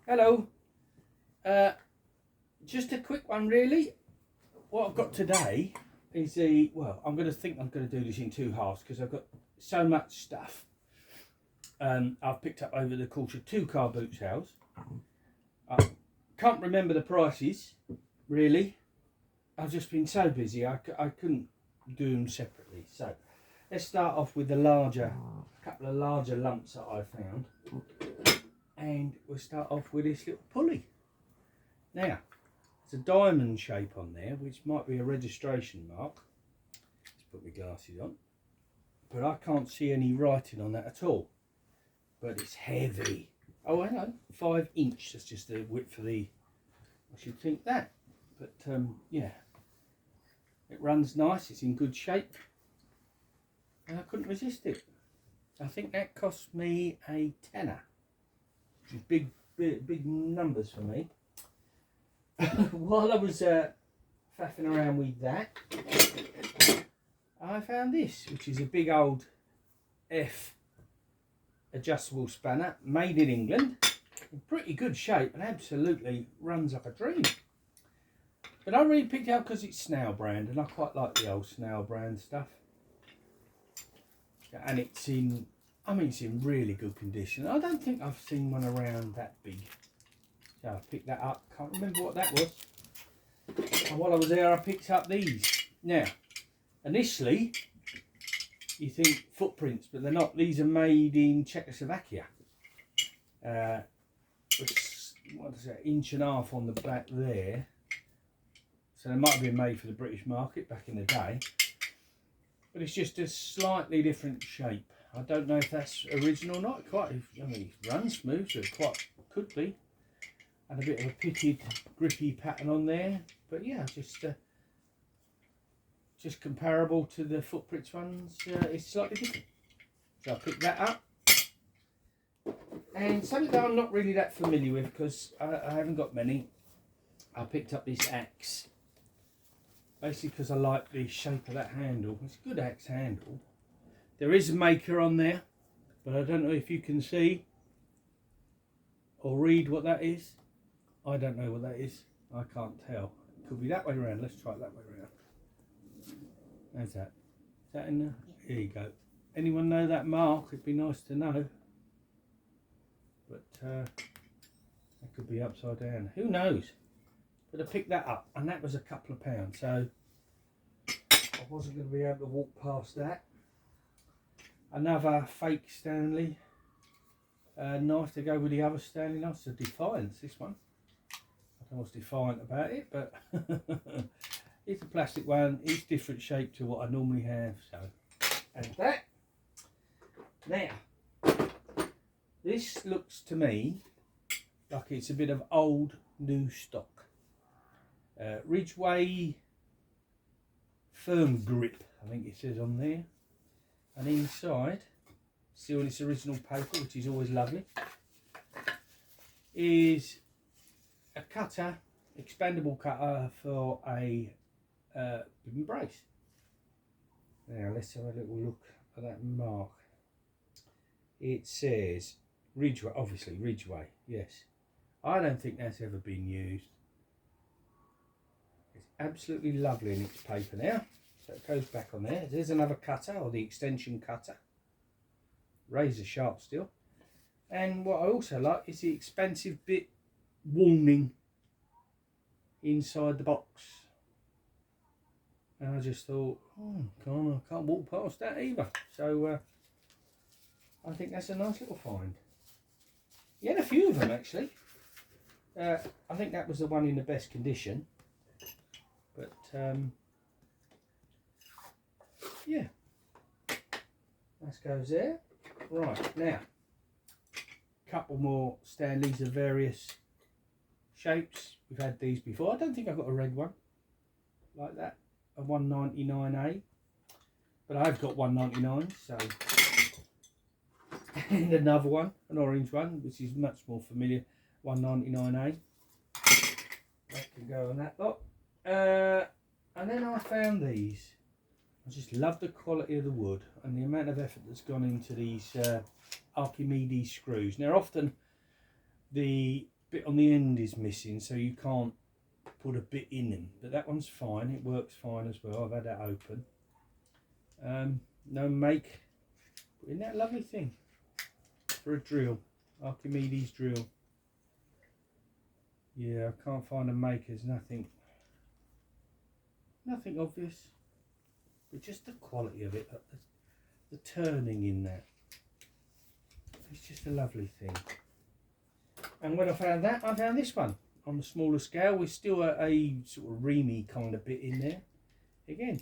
Hello. Just a quick one, really. What I've got today is I'm going to do this in two halves because I've got so much stuff I've picked up over the course of two car boot sales. I can't remember the prices, really. I've just been so busy, I couldn't do them separately. So let's start off with a couple of larger lumps that I found. And we'll start off with this little pulley. Now, it's a diamond shape on there, which might be a registration mark. Let's put my glasses on. But I can't see any writing on that at all. But it's heavy. Oh, hang on, 5 inch. That's just the width of the, I should think that. But yeah, it runs nice. It's in good shape. And I couldn't resist it. I think that cost me a tenner. Which is big numbers for me. While I was faffing around with that, I found this, which is a big old F adjustable spanner, made in England, in pretty good shape and absolutely runs like a dream. But I really picked it up because it's Snail brand, and I quite like the old Snail brand stuff. And it's in really good condition. I don't think I've seen one around that big. So I picked that up. Can't remember what that was. And while I was there, I picked up these. Now, initially, you think footprints, but they're not. These are made in Czechoslovakia. It's, what is it, 1.5 inches on the back there. So they might have been made for the British market back in the day. But it's just a slightly different shape. I don't know if that's original or not. It runs smooth, so it quite could be. And a bit of a pitted, grippy pattern on there. But yeah, just comparable to the footprints ones. It's slightly different. So I picked that up. And something that I'm not really that familiar with because I haven't got many. I picked up this axe. Basically because I like the shape of that handle. It's a good axe handle. There is a maker on there, but I don't know if you can see or read what that is. I don't know what that is. I can't tell. It could be that way around. Let's try it that way around. How's that? Is that in there? Here you go. Anyone know that mark? It'd be nice to know. But that could be upside down. Who knows? But I picked that up, and that was a couple of pounds. So I wasn't going to be able to walk past that. Another fake Stanley knife to go with the other Stanley knives. It's a Defiance, this one. I don't know what's defiant about it, but it's a plastic one. It's different shape to what I normally have. So, and that. Now, this looks to me like it's a bit of old new stock. Ridgeway Firm Grip, I think it says on there. And inside, still in its original paper, which is always lovely, is a cutter, expandable cutter for a ribbon brace. Now let's have a little look at that mark. It says Ridgeway, obviously Ridgeway, yes. I don't think that's ever been used. It's absolutely lovely in its paper now. So it goes back on there. There's another cutter, or the extension cutter. Razor sharp still. And what I also like is the expansive bit warning inside the box. And I just thought, I can't walk past that either. So I think that's a nice little find. He had a few of them actually. I think that was the one in the best condition. But yeah, that goes there. Right, now, a couple more Stanleys of various shapes. We've had these before. I don't think I've got a red one like that, a 199A, but I've got 199, so. And another one, an orange one, which is much more familiar, 199A. That can go on that lot. And then I found these. I just love the quality of the wood and the amount of effort that's gone into these Archimedes screws. Now often the bit on the end is missing, so you can't put a bit in them. But that one's fine. It works fine as well. I've had that open. No make. Isn't that a lovely thing for a drill? Archimedes drill. Yeah, I can't find a maker's. Nothing obvious, but just the quality of it, the turning in that. It's just a lovely thing. And when I found that, I found this one on the smaller scale with still a sort of reamy kind of bit in there. Again,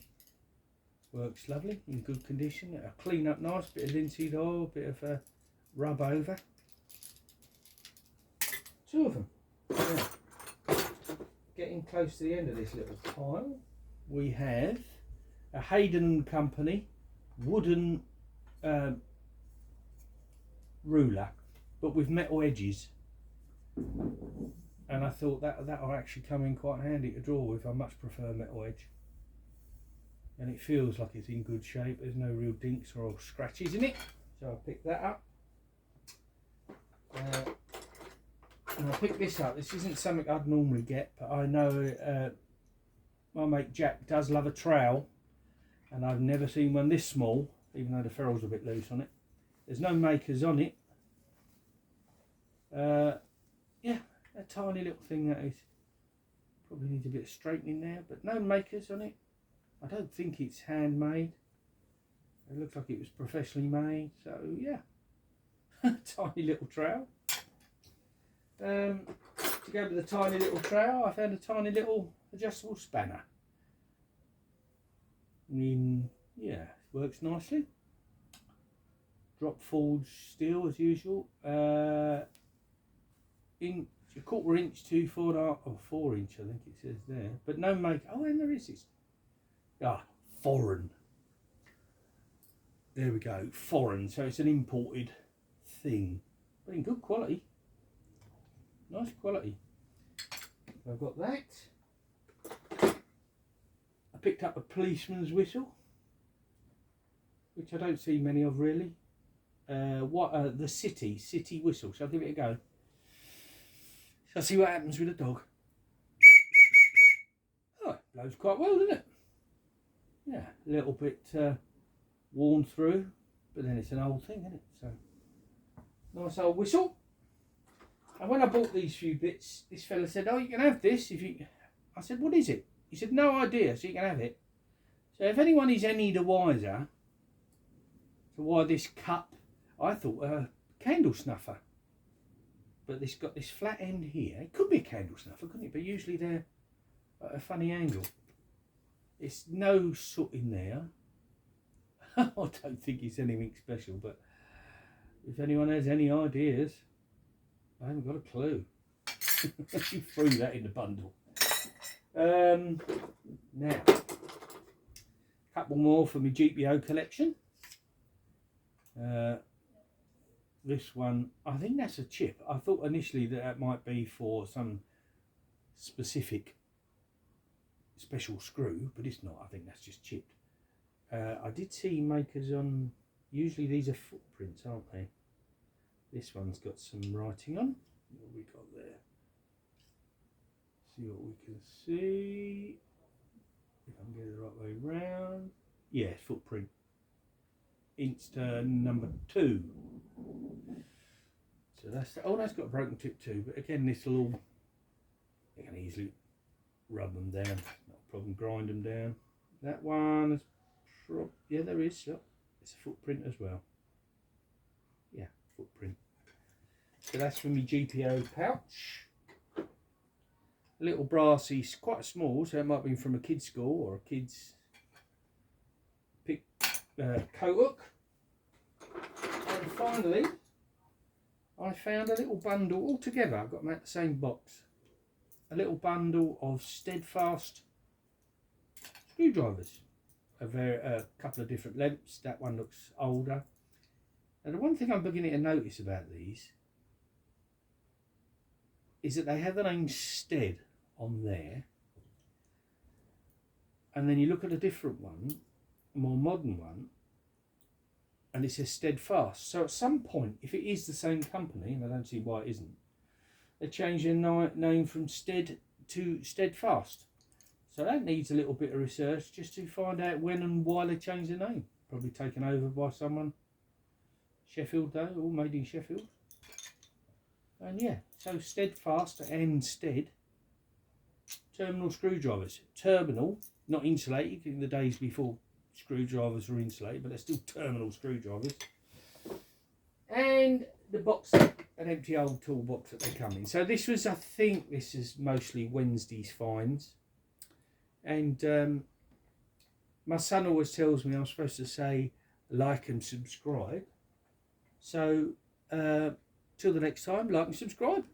works lovely, in good condition. A clean up nice, bit of linseed oil, bit of a rub over. Two of them. Yeah. Getting close to the end of this little pile, we have a Hayden Company wooden ruler, but with metal edges. And I thought that'll actually come in quite handy to draw with. I much prefer metal edge. And it feels like it's in good shape. There's no real dinks or scratches in it. So I picked that up. And I picked this up. This isn't something I'd normally get, but I know my mate Jack does love a trowel, and I've never seen one this small, even though the ferrule's a bit loose on it. There's no makers on it. Yeah, a tiny little thing that is. Probably needs a bit of straightening there, but no makers on it. I don't think it's handmade. It looks like it was professionally made, so yeah. Tiny little trowel. To go with the tiny little trowel, I found a tiny little adjustable spanner. Yeah, works nicely. Drop forged steel as usual. Inch, a 1/4 inch to 4.5 or 4 inch, I think it says there. But no make. Oh, and there is this. Foreign. There we go. Foreign. So it's an imported thing, but in good quality. Nice quality. I've got that. I picked up a policeman's whistle, which I don't see many of really. The city whistle. So I'll give it a go. I'll see what happens with the dog. Oh, it blows quite well, doesn't it? Yeah, a little bit worn through, but then it's an old thing, isn't it? So nice old whistle. And when I bought these few bits, this fella said, "Oh, you can have this if you." I said, "What is it?" He said, "No idea, so you can have it." So if anyone is any the wiser to why this cup, I thought a candle snuffer, but this got this flat end here. It could be a candle snuffer, couldn't it? But usually they're at a funny angle. It's no soot in there. I don't think it's anything special, but if anyone has any ideas, I haven't got a clue. You threw that in the bundle. Now, a couple more for my GPO collection. This one, I think that's a chip. I thought initially that might be for some specific special screw, but it's not. I think that's just chipped. I did see makers on, usually these are footprints, aren't they? This one's got some writing on. What have we got there? See what we can see. If I can get it the right way round. Yeah, footprint. Insta number 2. So that's, oh, that's got a broken tip too. But again, this will all, you can easily rub them down. Not a problem, grind them down. That one is, yeah, there is. Look, it's a footprint as well. Yeah, footprint. So that's from my GPO pouch. A little brassy, quite small, so it might be from a kid's school or a kid's coat hook. And finally, I found a little bundle all together. I've got them out the same box. A little bundle of steadfast screwdrivers. A couple of different lengths. That one looks older. And the one thing I'm beginning to notice about these is that they have the name Stead on there, and then you look at a different one, a more modern one, and it says Steadfast. So at some point, if it is the same company, and I don't see why it isn't, they changed their name from Stead to Steadfast. So that needs a little bit of research just to find out when and why they changed the name. Probably taken over by someone. Sheffield though, all made in Sheffield. And yeah, so Steadfast and Stead terminal screwdrivers. Terminal, not insulated in the days before screwdrivers were insulated, but they're still terminal screwdrivers. And the box, an empty old toolbox that they come in. So this was, I think this is mostly Wednesday's finds. And my son always tells me I'm supposed to say like and subscribe. So till the next time, like and subscribe.